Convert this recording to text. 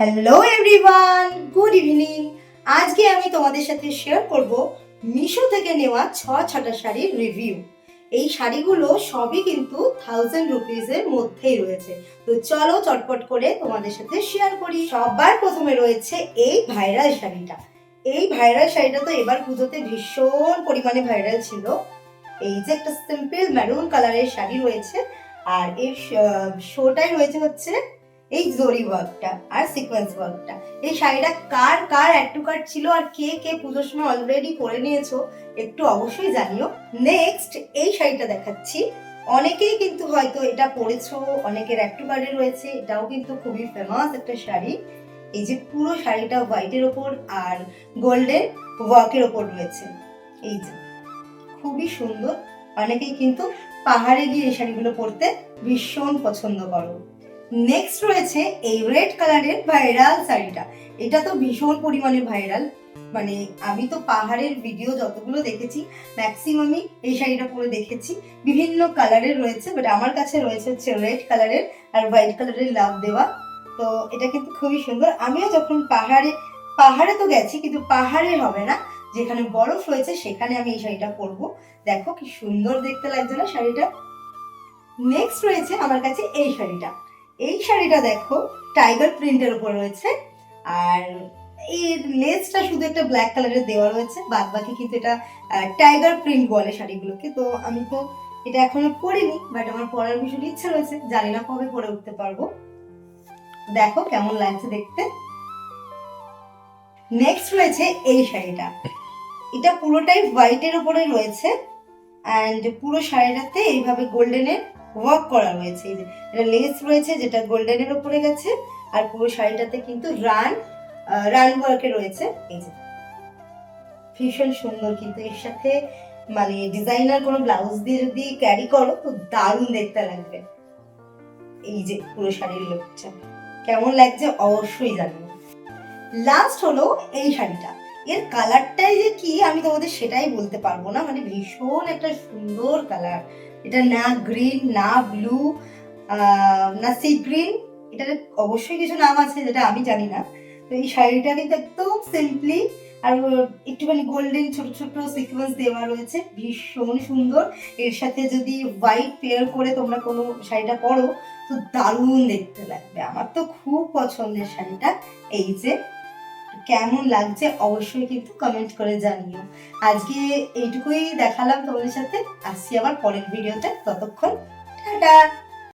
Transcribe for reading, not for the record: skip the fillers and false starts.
Hello everyone, good evening. আজকে আমি তোমাদের সাথে শেয়ার করব মিশো থেকে নেওয়া 6টা শাড়ির রিভিউ। এই শাড়িগুলো সবই কিন্তু 1000 রুপিজের মধ্যেই রয়েছে। তো চলো চটপট করে তোমাদের সাথে শেয়ার করি। সবার প্রথমে রয়েছে এই ভাইরাল শাড়িটা। এই ভাইরাল শাড়িটা তো এবার পুজোতে ভীষণ পরিমাণে ভাইরাল ছিল। এই যে একটা সিম্পল ম্যারুন কালারের শাড়ি রয়েছে, আর এর শোটাই রয়েছে হচ্ছে এই জরি ওয়ার্কটা আর সিকোয়েন্স ওয়ার্কটা। এই শাড়িটা কার কার অ্যাড টু কার্ট ছিল আর কে কে পুজোর সময় অলরেডি পরে নিয়েছো একটু অবশ্যই জানিও। নেক্সট এই শাড়িটা দেখাচ্ছি, অনেকেই কিন্তু হয়তো এটা পরেছো, অনেকের অ্যাড টু কার্টে রয়েছে। এটাও কিন্তু খুবই ফেমাস একটা শাড়ি। এই যে পুরো শাড়িটা হোয়াইটের ওপর আর গোল্ডেন ওয়ার্কের ওপর রয়েছে। এই যে খুবই সুন্দর। অনেকেই কিন্তু পাহাড়ে গিয়ে এই শাড়িগুলো পরতে ভীষণ পছন্দ করো। নেক্সট রয়েছে এই রেড কালারের ভাইরাল শাড়িটা। এটা তো ভীষণ পরিমাণে ভাইরাল, মানে আমি তো পাহাড়ের ভিডিও যতগুলো দেখেছি ম্যাক্সিমামই এই শাড়িটা পরে দেখেছি। বিভিন্ন কালারের রয়েছে, বাট আমার কাছে রয়েছে হচ্ছে রেড কালারের আর হোয়াইট কালারের লাভ দেওয়া। তো এটা কিন্তু খুবই সুন্দর। আমিও যখন পাহাড়ে তো গেছি, কিন্তু পাহাড়ে হবে না, যেখানে বরফ রয়েছে সেখানে আমি এই শাড়িটা পরবো। দেখো কি সুন্দর দেখতে লাগছে না শাড়িটা। নেক্সট রয়েছে আমার কাছে এই শাড়িটা। এই শাড়িটা দেখো টাইগার প্রিন্টের উপর রয়েছে, আর এর লেসটা শুধু একটা ব্ল্যাক কালারের দেওয়া রয়েছে, বাদ বাকি কিন্তু এটা টাইগার প্রিন্ট বলে শাড়িগুলোকে। তো আমি তো এটা এখনো পরিনি, বাট আমার পরার ভীষণ ইচ্ছা রয়েছে, জানি না কবে পরে উঠতে পারবো। দেখো কেমন লাগছে দেখতে। নেক্সট রয়েছে এই শাড়িটা। এটা পুরোটাই হোয়াইটের উপরে রয়েছে, অ্যান্ড পুরো শাড়িটাতে এইভাবে গোল্ডেনের ওয়ার্ক করা রয়েছে। এই যে এটা লেস রয়েছে যেটা গোল্ডেনের উপরে গেছে, আর পুরো শাড়িটাতে কিন্তু রান ওয়ার্কে রয়েছে। এই যে ভীষণ সুন্দর, কিন্তু এর সাথে মানে ডিজাইনার কোনো ব্লাউজ দিয়ে যদি ক্যারি করো তো দারুণ দেখতে লাগবে। এই যে পুরো শাড়ির লুকটা কেমন লাগছে অবশ্যই জানিও। লাস্ট হলো এই শাড়িটা। এর কালারটাই যে কি আমি তোমাদের সেটাই বলতে পারবো না, মানে ভীষণ একটা সুন্দর কালার। এটা না গ্রিন, না ব্লু, না সি গ্রিন, এটার অবশ্যই কিছু নাম আছে যেটা আমি জানি না। তো এই শাড়িটা কিন্তু একদম সিম্পলি আর একটুখানি গোল্ডেন ছোট ছোট সিকোয়েন্স দেওয়া রয়েছে, ভীষণ সুন্দর। এর সাথে যদি হোয়াইট পেয়ার করে তোমরা কোনো শাড়িটা পরো তো দারুণ দেখতে লাগবে। আমার তো খুব পছন্দের শাড়িটা। এই যে কেমন লাগছে অবশ্যই কিন্তু কমেন্ট করে জানিও। আজকে এইটুকুই দেখালাম তোমাদের সাথে, আসছি আবার পরের ভিডিওতে। ততক্ষণ টাটা।